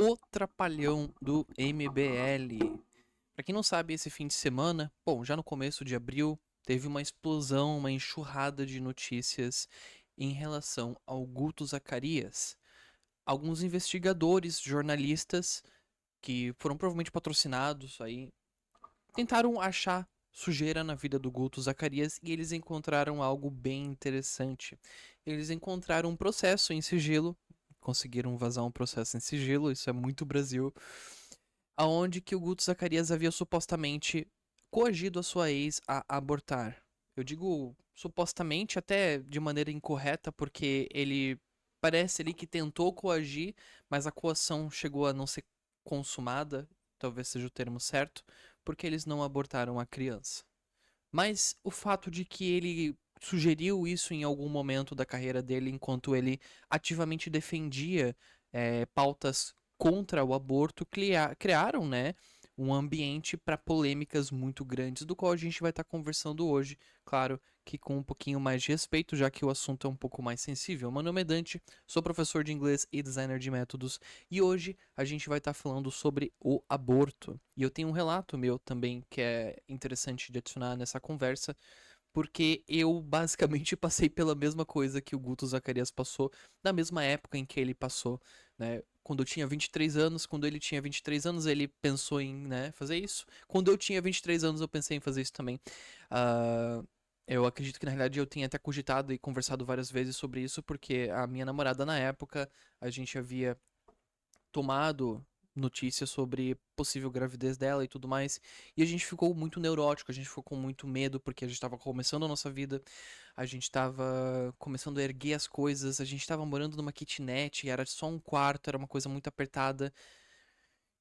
O Trapalhão do MBL. Pra quem não sabe, esse fim de semana, bom, já no começo de abril, teve uma explosão, uma enxurrada de notícias em relação ao Guto Zacarias. Alguns investigadores, jornalistas, que foram provavelmente patrocinados aí, tentaram achar sujeira na vida do Guto Zacarias e eles encontraram algo bem interessante. Eles encontraram um processo em sigilo, conseguiram vazar um processo em sigilo, isso é muito Brasil, aonde que o Guto Zacarias havia supostamente coagido a sua ex a abortar. Eu digo supostamente até de maneira incorreta, porque ele parece ali que tentou coagir, mas a coação chegou a não ser consumada, talvez seja o termo certo, porque eles não abortaram a criança. Mas o fato de que ele sugeriu isso em algum momento da carreira dele, enquanto ele ativamente defendia pautas contra o aborto, criaram, né, um ambiente para polêmicas muito grandes, do qual a gente vai estar conversando hoje, claro que com um pouquinho mais de respeito, já que o assunto é um pouco mais sensível. Meu nome é Dante, sou professor de inglês e designer de métodos, e hoje a gente vai estar falando sobre o aborto. E eu tenho um relato meu também que é interessante de adicionar nessa conversa, porque eu basicamente passei pela mesma coisa que o Guto Zacarias passou, na mesma época em que ele passou, né? Quando eu tinha 23 anos, quando ele tinha 23 anos, ele pensou em, né, fazer isso. Quando eu tinha 23 anos, eu pensei em fazer isso também. Uh, eu acredito que na realidade eu tenha até cogitado e conversado várias vezes sobre isso, porque a minha namorada na época, a gente havia tomado notícias sobre possível gravidez dela e tudo mais. E a gente ficou muito neurótico, a gente ficou com muito medo, porque a gente tava começando a nossa vida, a gente tava começando a erguer as coisas, a gente tava morando numa kitnet, era só um quarto, era uma coisa muito apertada.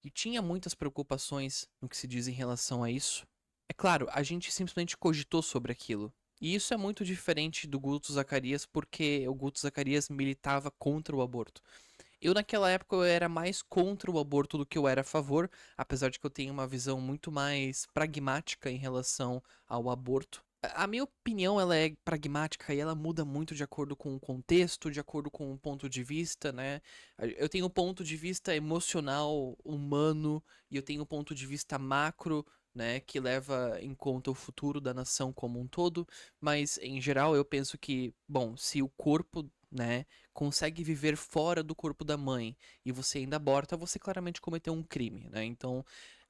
E tinha muitas preocupações no que se diz em relação a isso. É claro, a gente simplesmente cogitou sobre aquilo. E isso é muito diferente do Guto Zacarias, porque o Guto Zacarias militava contra o aborto. Eu naquela época eu era mais contra o aborto do que eu era a favor, apesar de que eu tenho uma visão muito mais pragmática em relação ao aborto. A minha opinião ela é pragmática e ela muda muito de acordo com o contexto, de acordo com o ponto de vista, né? Eu tenho um ponto de vista emocional, humano, e eu tenho um ponto de vista macro, né, que leva em conta o futuro da nação como um todo, mas em geral eu penso que, bom, se o corpo, né, consegue viver fora do corpo da mãe e você ainda aborta, você claramente cometeu um crime, né? Então,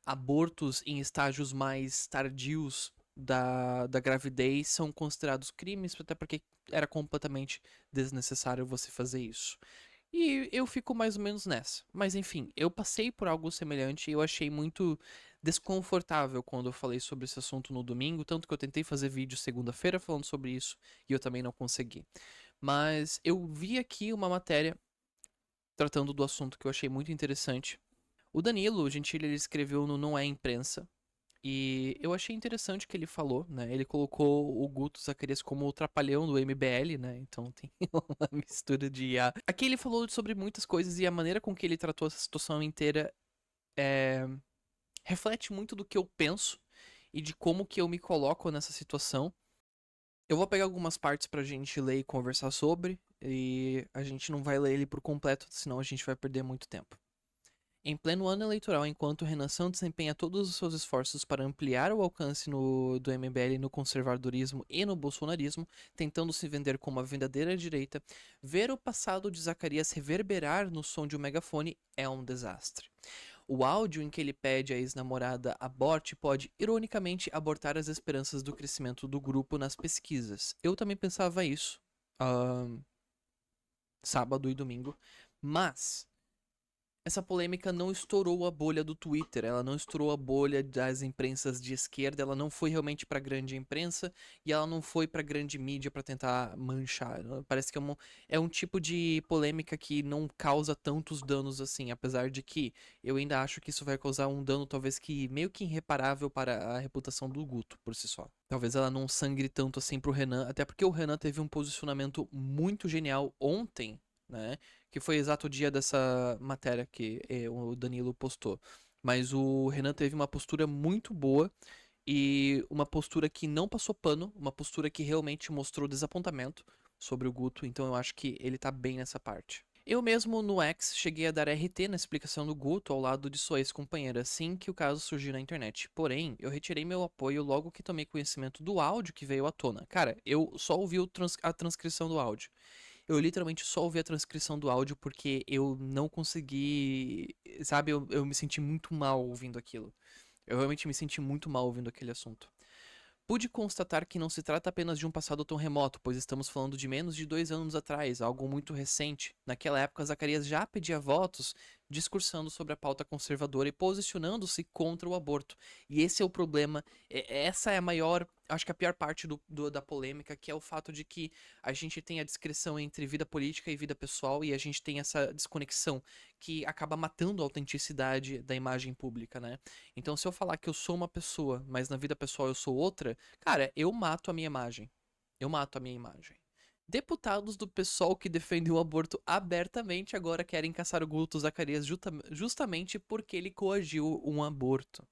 abortos em estágios mais tardios da gravidez são considerados crimes, até porque era completamente desnecessário você fazer isso. E eu fico mais ou menos nessa. Mas enfim, eu passei por algo semelhante e eu achei muito desconfortável quando eu falei sobre esse assunto no domingo, tanto que eu tentei fazer vídeo segunda-feira falando sobre isso e eu também não consegui. Mas eu vi aqui uma matéria tratando do assunto que eu achei muito interessante. O Danilo Gentili ele escreveu no Não é Imprensa. E eu achei interessante o que ele falou, né? Ele colocou o Guto Zacarias como o trapalhão do MBL, né? Então tem uma mistura de IA. Aqui ele falou sobre muitas coisas e a maneira com que ele tratou essa situação inteira reflete muito do que eu penso e de como que eu me coloco nessa situação. Eu vou pegar algumas partes pra gente ler e conversar sobre, e a gente não vai ler ele por completo, senão a gente vai perder muito tempo. Em pleno ano eleitoral, enquanto Renação desempenha todos os seus esforços para ampliar o alcance do MBL no conservadorismo e no bolsonarismo, tentando se vender como a verdadeira direita, ver o passado de Zacarias reverberar no som de um megafone é um desastre. O áudio em que ele pede à ex-namorada aborte pode, ironicamente, abortar as esperanças do crescimento do grupo nas pesquisas. Eu também pensava isso, ahn, sábado e domingo, mas essa polêmica não estourou a bolha do Twitter, ela não estourou a bolha das imprensas de esquerda, ela não foi realmente pra grande imprensa e ela não foi pra grande mídia pra tentar manchar. Parece que é um tipo de polêmica que não causa tantos danos assim, apesar de que eu ainda acho que isso vai causar um dano talvez que meio que irreparável para a reputação do Guto por si só. Talvez ela não sangre tanto assim pro Renan, até porque o Renan teve um posicionamento muito genial ontem, né? Que foi exato o dia dessa matéria que o Danilo postou. Mas o Renan teve uma postura muito boa e uma postura que não passou pano, uma postura que realmente mostrou desapontamento sobre o Guto, então eu acho que ele tá bem nessa parte. Eu mesmo no X cheguei a dar RT na explicação do Guto ao lado de sua ex-companheira assim que o caso surgiu na internet. Porém, eu retirei meu apoio logo que tomei conhecimento do áudio que veio à tona. Cara, eu só ouvi a transcrição do áudio. Eu literalmente só ouvi a transcrição do áudio porque eu não consegui. Sabe, eu me senti muito mal ouvindo aquilo. Eu realmente me senti muito mal ouvindo aquele assunto. Pude constatar que não se trata apenas de um passado tão remoto, pois estamos falando de menos de 2 anos atrás, algo muito recente. Naquela época, Zacarias já pedia votos, discursando sobre a pauta conservadora e posicionando-se contra o aborto. E esse é o problema, essa é a maior, acho que a pior parte da polêmica, que é o fato de que a gente tem a discrição entre vida política e vida pessoal, e a gente tem essa desconexão que acaba matando a autenticidade da imagem pública, né? Então, se eu falar que eu sou uma pessoa, mas na vida pessoal eu sou outra, cara, eu mato a minha imagem. Eu mato a minha imagem. Deputados do PSOL que defendem o aborto abertamente agora querem caçar o Guto Zacarias justamente porque ele coagiu um aborto.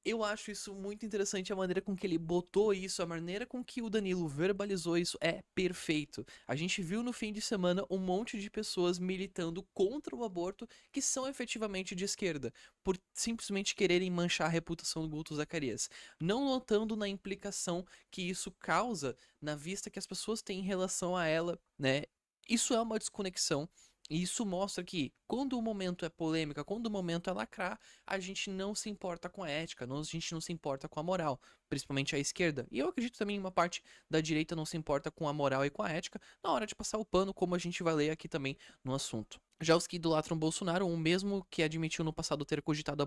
Eu acho isso muito interessante, a maneira com que ele botou isso, a maneira com que o Danilo verbalizou isso é perfeito. A gente viu no fim de semana um monte de pessoas militando contra o aborto que são efetivamente de esquerda, por simplesmente quererem manchar a reputação do Guto Zacarias, não notando na implicação que isso causa na vista que as pessoas têm em relação a ela, né? Isso é uma desconexão. E isso mostra que, quando o momento é polêmica, quando o momento é lacrar, a gente não se importa com a ética, a gente não se importa com a moral, principalmente a esquerda. E eu acredito também uma parte da direita não se importa com a moral e com a ética na hora de passar o pano, como a gente vai ler aqui também no assunto. Já os que idolatram Bolsonaro, o mesmo que admitiu no passado ter cogitado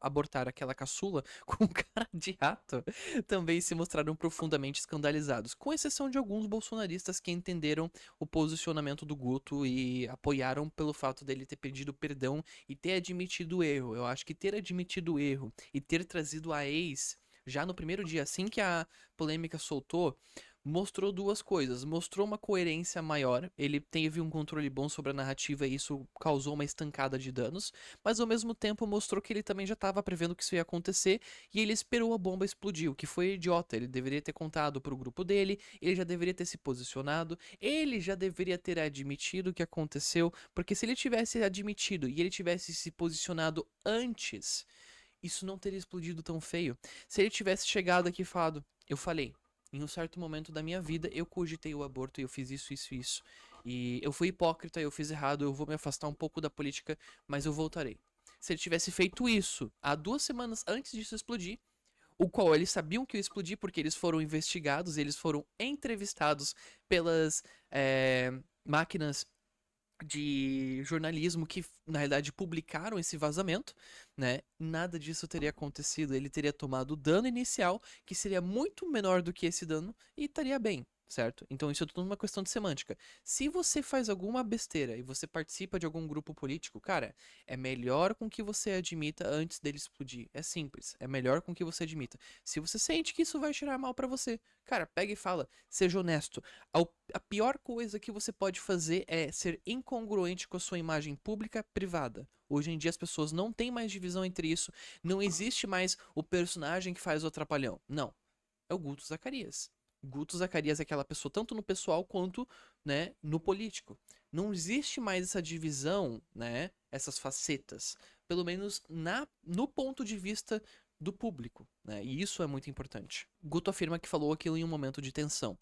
abortar aquela caçula com cara de rato, também se mostraram profundamente escandalizados, com exceção de alguns bolsonaristas que entenderam o posicionamento do Guto e apoiaram pelo fato dele ter pedido perdão e ter admitido o erro. Eu acho que ter admitido o erro e ter trazido a ex já no primeiro dia, assim que a polêmica soltou, mostrou duas coisas. Mostrou uma coerência maior, ele teve um controle bom sobre a narrativa e isso causou uma estancada de danos, mas ao mesmo tempo mostrou que ele também já estava prevendo que isso ia acontecer e ele esperou a bomba explodir, o que foi idiota. Ele deveria ter contado pro grupo dele, ele já deveria ter se posicionado, ele já deveria ter admitido o que aconteceu, porque se ele tivesse admitido e ele tivesse se posicionado antes, isso não teria explodido tão feio. Se ele tivesse chegado aqui e falado, eu falei, em um certo momento da minha vida eu cogitei o aborto e eu fiz isso, isso, isso. E eu fui hipócrita, eu fiz errado, eu vou me afastar um pouco da política, mas eu voltarei. Se ele tivesse feito isso há 2 semanas antes disso explodir, o qual eles sabiam que ia explodir porque eles foram investigados, eles foram entrevistados pelas máquinas de jornalismo que, na realidade, publicaram esse vazamento, né? Nada disso teria acontecido. Ele teria tomado o dano inicial, que seria muito menor do que esse dano, e estaria bem, certo? Então isso é tudo uma questão de semântica. Se você faz alguma besteira e você participa de algum grupo político, cara, é melhor com que você admita antes dele explodir. É simples. É melhor com que você admita. Se você sente que isso vai tirar mal pra você, cara, pega e fala. Seja honesto. A pior coisa que você pode fazer é ser incongruente com a sua imagem pública privada. Hoje em dia as pessoas não têm mais divisão entre isso. Não existe mais o personagem que faz o atrapalhão. Não. É o Guto Zacarias. Guto Zacarias é aquela pessoa tanto no pessoal quanto, né, no político. Não existe mais essa divisão, né, essas facetas, pelo menos no ponto de vista do público, né? E isso é muito importante. Guto afirma que falou aquilo em um momento de tensão.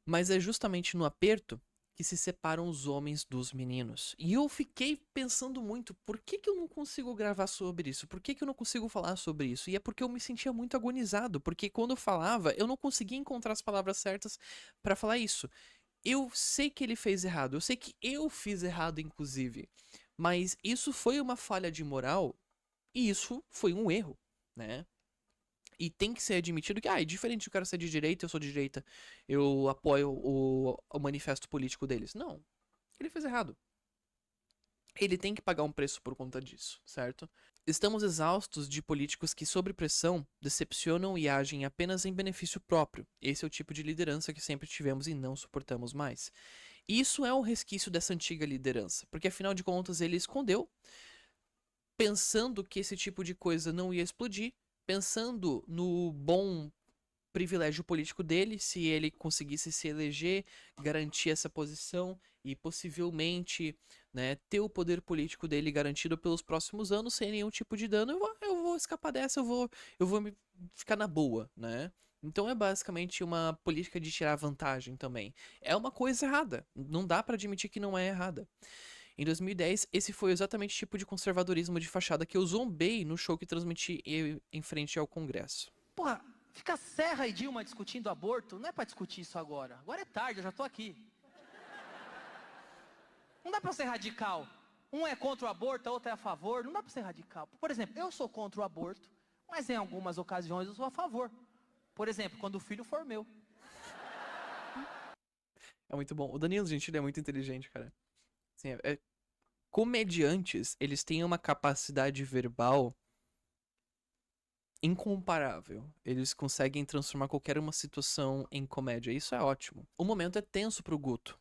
Mas é justamente no aperto que se separam os homens dos meninos. E eu fiquei pensando muito, por que que eu não consigo gravar sobre isso? Por que que eu não consigo falar sobre isso? E é porque eu me sentia muito agonizado, porque quando eu falava, eu não conseguia encontrar as palavras certas pra falar isso. Eu sei que ele fez errado, eu sei que eu fiz errado, inclusive. Mas isso foi uma falha de moral e isso foi um erro, né? E tem que ser admitido que, é diferente do cara ser de direita, eu sou de direita, eu apoio o manifesto político deles. Não. Ele fez errado. Ele tem que pagar um preço por conta disso, certo? Estamos exaustos de políticos que, sob pressão, decepcionam e agem apenas em benefício próprio. Esse é o tipo de liderança que sempre tivemos e não suportamos mais. Isso é um resquício dessa antiga liderança, porque afinal de contas ele escondeu, pensando que esse tipo de coisa não ia explodir, pensando no bom privilégio político dele, se ele conseguisse se eleger, garantir essa posição e possivelmente, né, ter o poder político dele garantido pelos próximos anos sem nenhum tipo de dano, eu vou escapar dessa, eu vou ficar na boa, né? Então é basicamente uma política de tirar vantagem também. É uma coisa errada, não dá pra admitir que não é errada. Em 2010, esse foi exatamente o tipo de conservadorismo de fachada que eu zombei no show que transmiti em frente ao Congresso. Porra, fica Serra e Dilma discutindo aborto, não é pra discutir isso agora. Agora é tarde, eu já tô aqui. Não dá pra ser radical. Um é contra o aborto, a outra é a favor. Não dá pra ser radical. Por exemplo, eu sou contra o aborto, mas em algumas ocasiões eu sou a favor. Por exemplo, quando o filho for meu. É muito bom. O Danilo Gentili é muito inteligente, cara. Assim, comediantes, eles têm uma capacidade verbal incomparável. Eles conseguem transformar qualquer uma situação em comédia. Isso é ótimo. O momento é tenso pro Guto.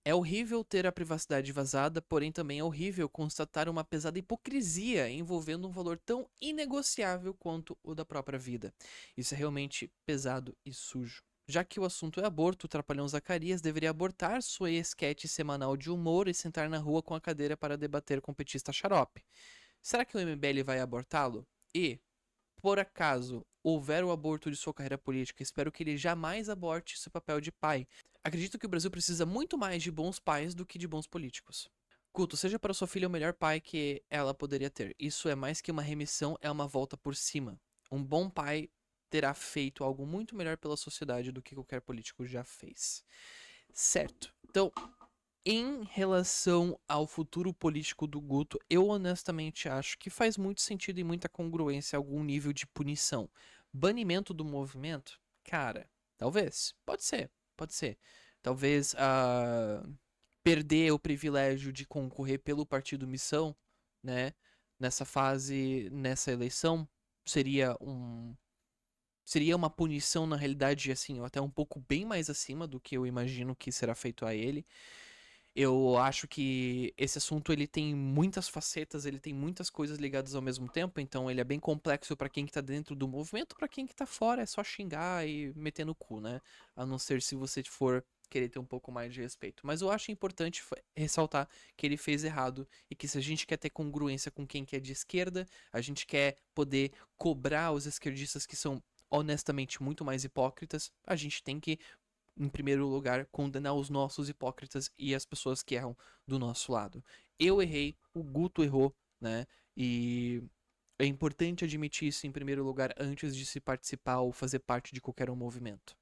É horrível ter a privacidade vazada, porém também é horrível constatar uma pesada hipocrisia envolvendo um valor tão inegociável quanto o da própria vida. Isso é realmente pesado e sujo. Já que o assunto é aborto, o Trapalhão Zacarias deveria abortar sua esquete semanal de humor e sentar na rua com a cadeira para debater com o petista xarope. Será que o MBL vai abortá-lo? E, por acaso, houver o aborto de sua carreira política, espero que ele jamais aborte seu papel de pai. Acredito que o Brasil precisa muito mais de bons pais do que de bons políticos. Guto, seja para sua filha o melhor pai que ela poderia ter. Isso é mais que uma remissão, é uma volta por cima. Um bom pai terá feito algo muito melhor pela sociedade do que qualquer político já fez. Certo. Então, em relação ao futuro político do Guto, eu honestamente acho que faz muito sentido e muita congruência algum nível de punição. Banimento do movimento? Cara, talvez. Pode ser. Pode ser. Talvez perder o privilégio de concorrer pelo partido Missão, né? Nessa fase, nessa eleição, seria um. Seria uma punição, na realidade, assim, até um pouco bem mais acima do que eu imagino que será feito a ele. Eu acho que esse assunto ele tem muitas facetas, ele tem muitas coisas ligadas ao mesmo tempo, então ele é bem complexo pra quem que tá dentro do movimento, pra quem que tá fora é só xingar e meter no cu, né? A não ser se você for querer ter um pouco mais de respeito. Mas eu acho importante ressaltar que ele fez errado e que se a gente quer ter congruência com quem que é de esquerda, a gente quer poder cobrar os esquerdistas que são honestamente muito mais hipócritas, a gente tem que em primeiro lugar, condenar os nossos hipócritas e as pessoas que erram do nosso lado. Eu errei, o Guto errou, né? E é importante admitir isso em primeiro lugar antes de se participar ou fazer parte de qualquer um movimento.